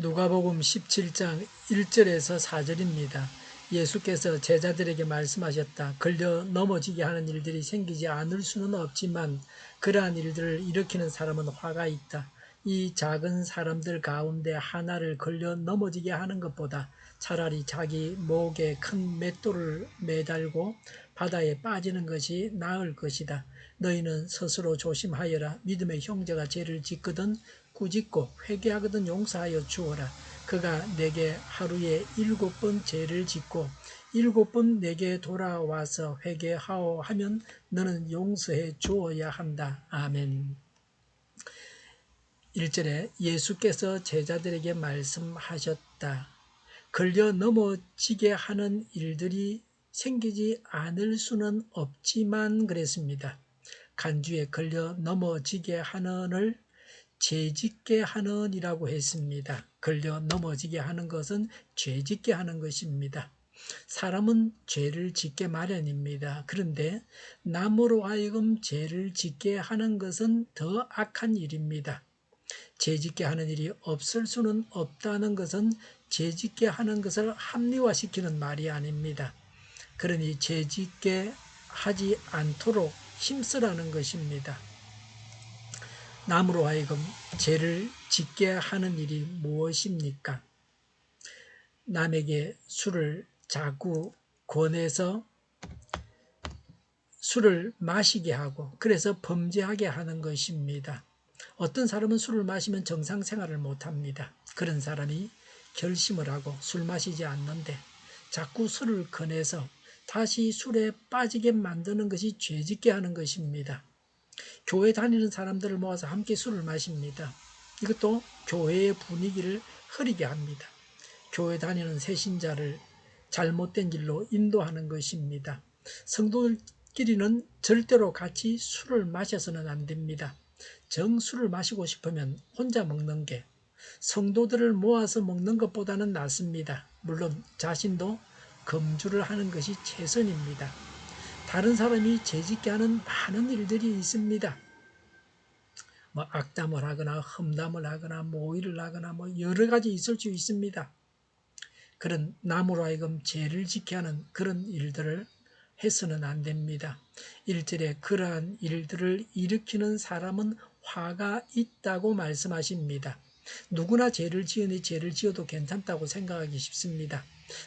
누가복음 17장 1절에서 4절입니다. 예수께서 제자들에게 말씀하셨다. 걸려 넘어지게 하는 일들이 생기지 않을 수는 없지만 그러한 일들을 일으키는 사람은 화가 있다. 이 작은 사람들 가운데 하나를 걸려 넘어지게 하는 것보다 차라리 자기 목에 큰 맷돌을 매달고 바다에 빠지는 것이 나을 것이다. 너희는 스스로 조심하여라. 믿음의 형제가 죄를 짓거든 꾸짖고 회개하거든 용서하여 주어라. 그가 내게 하루에 7번 죄를 짓고 7번 내게 돌아와서 회개하오 하면 너는 용서해 주어야 한다. 아멘. 1절에 예수께서 제자들에게 말씀하셨다. 걸려 넘어지게 하는 일들이 생기지 않을 수는 없지만 그랬습니다. 간주에 걸려 넘어지게 하는을 죄짓게 하는 이라고 했습니다. 걸려 넘어지게 하는 것은 죄짓게 하는 것입니다. 사람은 죄를 짓게 마련입니다. 그런데 남으로 하여금 죄를 짓게 하는 것은 더 악한 일입니다. 죄짓게 하는 일이 없을 수는 없다는 것은 죄짓게 하는 것을 합리화시키는 말이 아닙니다. 그러니 죄짓게 하지 않도록 힘쓰라는 것입니다. 남으로 하여금 죄를 짓게 하는 일이 무엇입니까? 남에게 술을 자꾸 권해서 술을 마시게 하고 그래서 범죄하게 하는 것입니다. 어떤 사람은 술을 마시면 정상생활을 못합니다. 그런 사람이 결심을 하고 술 마시지 않는데 자꾸 술을 권해서 다시 술에 빠지게 만드는 것이 죄짓게 하는 것입니다. 교회 다니는 사람들을 모아서 함께 술을 마십니다. 이것도 교회의 분위기를 흐리게 합니다. 교회 다니는 새신자를 잘못된 길로 인도하는 것입니다. 성도들끼리는 절대로 같이 술을 마셔서는 안 됩니다. 정술을 마시고 싶으면 혼자 먹는 게 성도들을 모아서 먹는 것보다는 낫습니다. 물론 자신도 금주를 하는 것이 최선입니다. 다른 사람이 죄짓게 하는 많은 일들이 있습니다. 악담을 하거나 험담을 하거나 모의를 하거나 여러 가지 있을 수 있습니다. 그런 남으로 하여금 죄를 짓게 하는 그런 일들을 해서는 안 됩니다. 1절에 그러한 일들을 일으키는 사람은 화가 있다고 말씀하십니다. 누구나 죄를 지으니 죄를 지어도 괜찮다고 생각하기 쉽습니다.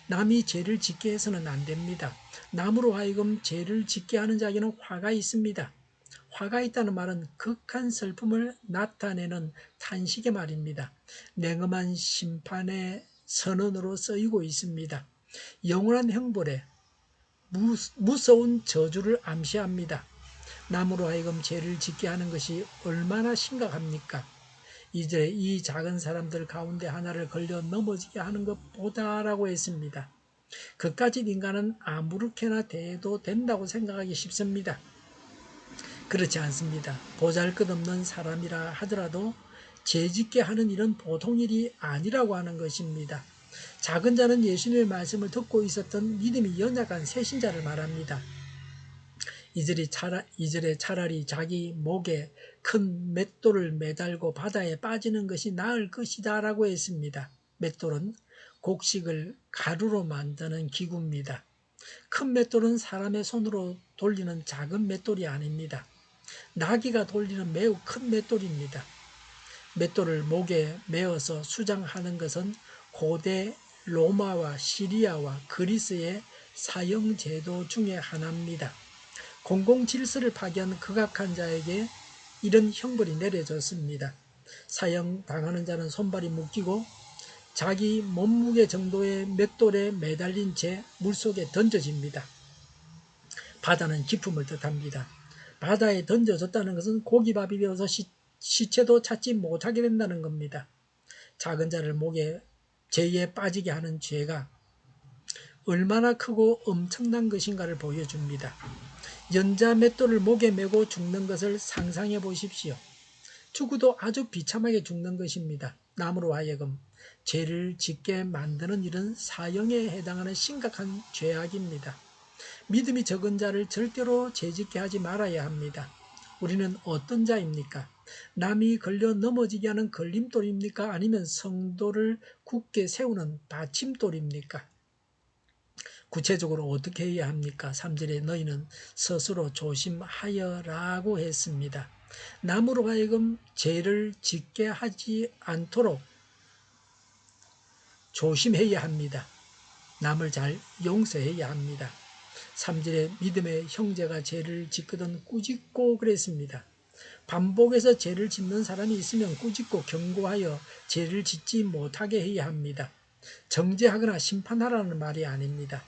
남이 죄를 짓게 해서는 안 됩니다. 남으로 하여금 죄를 짓게 하는 자에게는 화가 있습니다. 화가 있다는 말은 극한 슬픔을 나타내는 탄식의 말입니다. 냉엄한 심판의 선언으로 쓰이고 있습니다. 영원한 형벌에 무서운 저주를 암시합니다. 남으로 하여금 죄를 짓게 하는 것이 얼마나 심각합니까? 이제 이 작은 사람들 가운데 하나를 걸려 넘어지게 하는 것보다라고 했습니다. 그까짓 인간은 아무렇게나 대해도 된다고 생각하기 쉽습니다. 그렇지 않습니다. 보잘것없는 사람이라 하더라도 죄짓게 하는 일은 보통 일이 아니라고 하는 것입니다. 작은 자는 예수님의 말씀을 듣고 있었던 믿음이 연약한 새신자를 말합니다. 2절에 차라리 자기 목에 큰 맷돌을 매달고 바다에 빠지는 것이 나을 것이다 라고 했습니다. 맷돌은 곡식을 가루로 만드는 기구입니다. 큰 맷돌은 사람의 손으로 돌리는 작은 맷돌이 아닙니다. 나귀가 돌리는 매우 큰 맷돌입니다. 맷돌을 목에 메어서 수장하는 것은 고대 로마와 시리아와 그리스의 사형제도 중에 하나입니다. 공공질서를 파괴한 극악한 자에게 이런 형벌이 내려졌습니다. 사형당하는 자는 손발이 묶이고 자기 몸무게 정도의 맷돌에 매달린 채 물속에 던져집니다. 바다는 기품을 뜻합니다. 바다에 던져졌다는 것은 고기밥이 되어서 시체도 찾지 못하게 된다는 겁니다. 작은 자를 목에 죄에 빠지게 하는 죄가 얼마나 크고 엄청난 것인가를 보여줍니다. 연자 맷돌을 목에 메고 죽는 것을 상상해 보십시오. 죽어도 아주 비참하게 죽는 것입니다. 남으로 하여금 죄를 짓게 만드는 일은 사형에 해당하는 심각한 죄악입니다. 믿음이 적은 자를 절대로 죄짓게 하지 말아야 합니다. 우리는 어떤 자입니까? 남이 걸려 넘어지게 하는 걸림돌입니까? 아니면 성도를 굳게 세우는 받침돌입니까? 구체적으로 어떻게 해야 합니까? 3절에 너희는 스스로 조심하여라고 했습니다. 남으로 하여금 죄를 짓게 하지 않도록 조심해야 합니다. 남을 잘 용서해야 합니다. 3절에 믿음의 형제가 죄를 짓거든 꾸짖고 그랬습니다. 반복해서 죄를 짓는 사람이 있으면 꾸짖고 경고하여 죄를 짓지 못하게 해야 합니다. 정죄하거나 심판하라는 말이 아닙니다.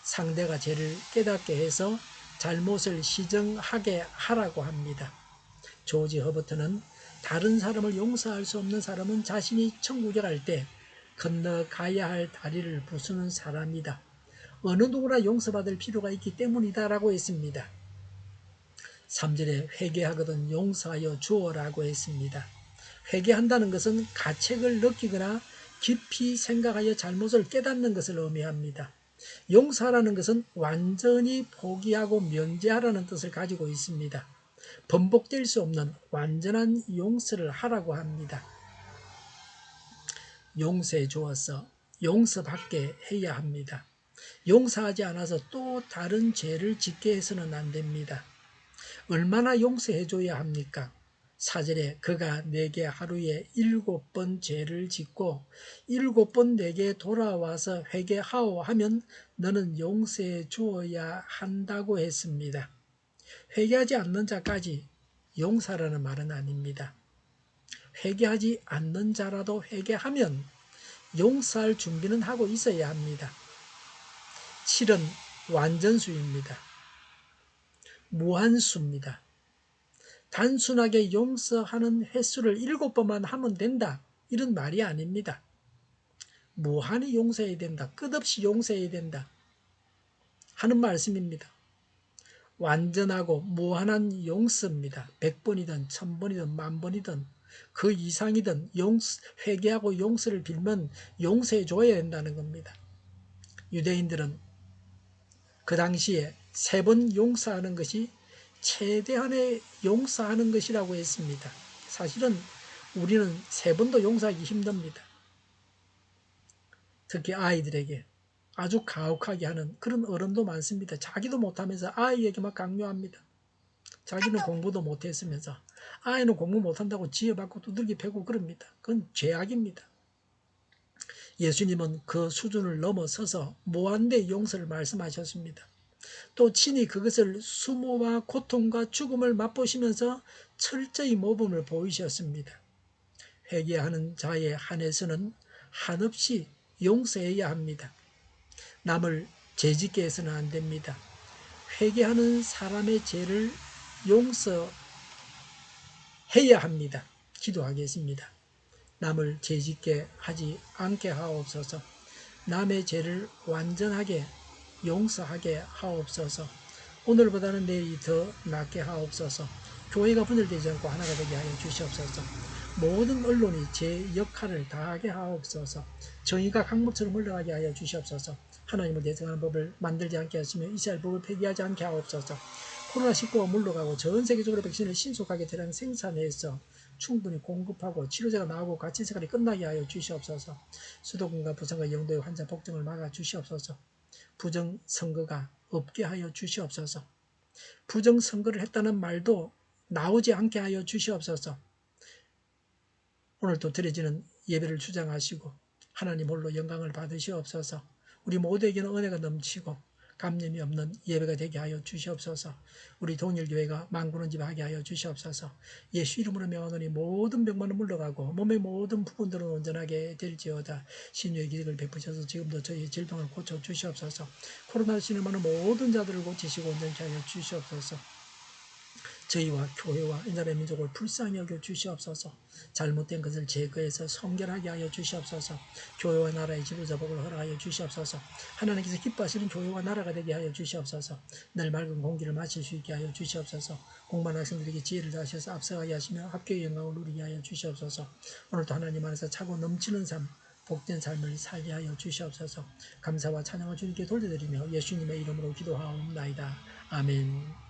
상대가 죄를 깨닫게 해서 잘못을 시정하게 하라고 합니다. 조지 허버트는 다른 사람을 용서할 수 없는 사람은 자신이 천국에 갈 때 건너가야 할 다리를 부수는 사람이다. 어느 누구나 용서받을 필요가 있기 때문이다 라고 했습니다. 3절에 회개하거든 용서하여 주어라고 했습니다. 회개한다는 것은 가책을 느끼거나 깊이 생각하여 잘못을 깨닫는 것을 의미합니다. 용서하라는 것은 완전히 포기하고 면제하라는 뜻을 가지고 있습니다. 번복될 수 없는 완전한 용서를 하라고 합니다. 용서해 주어서 용서받게 해야 합니다. 용서하지 않아서 또 다른 죄를 짓게 해서는 안 됩니다. 얼마나 용서해 줘야 합니까? 4절에 그가 내게 하루에 7번 죄를 짓고 7번 내게 돌아와서 회개하오 하면 너는 용서해 주어야 한다고 했습니다. 회개하지 않는 자까지 용서라는 말은 아닙니다. 회개하지 않는 자라도 회개하면 용서할 준비는 하고 있어야 합니다. 7은 완전수입니다. 무한수입니다. 단순하게 용서하는 횟수를 7번만 하면 된다. 이런 말이 아닙니다. 무한히 용서해야 된다. 끝없이 용서해야 된다. 하는 말씀입니다. 완전하고 무한한 용서입니다. 100번이든 1000번이든 10,000번이든 그 이상이든 회개하고 용서를 빌면 용서해 줘야 된다는 겁니다. 유대인들은 그 당시에 3번 용서하는 것이 최대한의 용서하는 것이라고 했습니다. 사실은 우리는 3번도 용서하기 힘듭니다. 특히 아이들에게 아주 가혹하게 하는 그런 어른도 많습니다. 자기도 못하면서 아이에게 막 강요합니다. 자기는 공부도 못했으면서 아이는 공부 못한다고 지혜받고 두들기 패고 그럽니다. 그건 죄악입니다. 예수님은 그 수준을 넘어서서 무한대 용서를 말씀하셨습니다. 또 친히 그것을 수모와 고통과 죽음을 맛보시면서 철저히 모범을 보이셨습니다. 회개하는 자에 한해서는 한없이 용서해야 합니다. 남을 죄짓게 해서는 안 됩니다. 회개하는 사람의 죄를 용서해야 합니다. 기도하겠습니다. 남을 죄짓게 하지 않게 하옵소서. 남의 죄를 완전하게 용서하게 하옵소서. 오늘보다는 내일이 더 낫게 하옵소서. 교회가 분열되지 않고 하나가 되게 하여 주시옵소서. 모든 언론이 제 역할을 다하게 하옵소서. 정의가 강목처럼 흘러가게 하여 주시옵소서. 하나님을 대적하는 법을 만들지 않게 하시며 이스라엘 법을 폐기하지 않게 하옵소서. 코로나19가 물러가고 전 세계적으로 백신을 신속하게 대량 생산해서 충분히 공급하고 치료제가 나오고 같이 생활이 끝나게 하여 주시옵소서. 수도권과 부산과 영도의 환자 폭증을 막아 주시옵소서. 부정선거가 없게 하여 주시옵소서. 부정선거를 했다는 말도 나오지 않게 하여 주시옵소서. 오늘도 드려지는 예배를 주장하시고 하나님 홀로 영광을 받으시옵소서. 우리 모두에게는 은혜가 넘치고 감염이 없는 예배가 되게 하여 주시옵소서. 우리 동일교회가 만군을 집하게 하여 주시옵소서. 예수 이름으로 명하노니 모든 병만은 물러가고 몸의 모든 부분들은 온전하게 될지어다. 신유의 기적을 베푸셔서 지금도 저희의 질병을 고쳐 주시옵소서. 코로나로 신음하는 모든 자들을 고치시고 온전케 하여 주시옵소서. 저희와 교회와 이 나라의 민족을 불쌍히 여겨 주시옵소서. 잘못된 것을 제거해서 성결하게 하여 주시옵소서. 교회와 나라의 지도자복을 허락하여 주시옵소서. 하나님께서 기뻐하시는 교회와 나라가 되게 하여 주시옵소서. 늘 맑은 공기를 마실 수 있게 하여 주시옵소서. 공부하는 학생들에게 지혜를 다하셔서 앞서가게 하시며 학교의 영광을 누리게 하여 주시옵소서. 오늘도 하나님 안에서 차고 넘치는 삶, 복된 삶을 살게 하여 주시옵소서. 감사와 찬양을 주님께 돌려드리며 예수님의 이름으로 기도하옵나이다. 아멘.